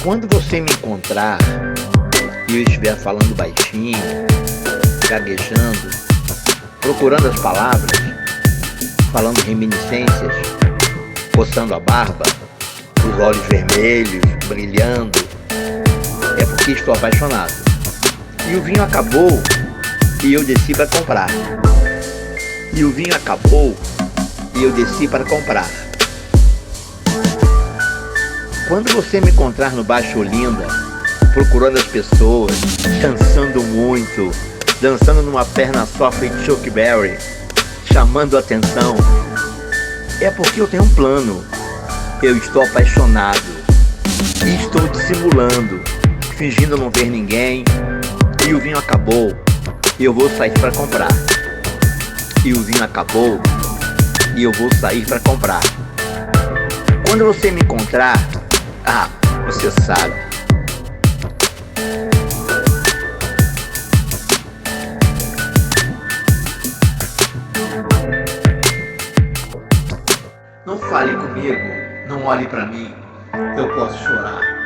Quando você me encontrar e eu estiver falando baixinho, gaguejando, procurando as palavras, falando reminiscências, coçando a barba, os olhos vermelhos, brilhando, é porque estou apaixonado. E o vinho acabou e eu desci para comprar. E o vinho acabou e eu desci para comprar. Quando você me encontrar no Baixo Olinda, procurando as pessoas, dançando muito, dançando numa perna só feito Chuck Berry, chamando a atenção, é porque eu tenho um plano. Eu estou apaixonado e estou dissimulando, fingindo não ver ninguém. E o vinho acabou e eu vou sair para comprar. E o vinho acabou e eu vou sair para comprar. Quando você me encontrar, você sabe. Não fale comigo, não olhe pra mim, eu posso chorar.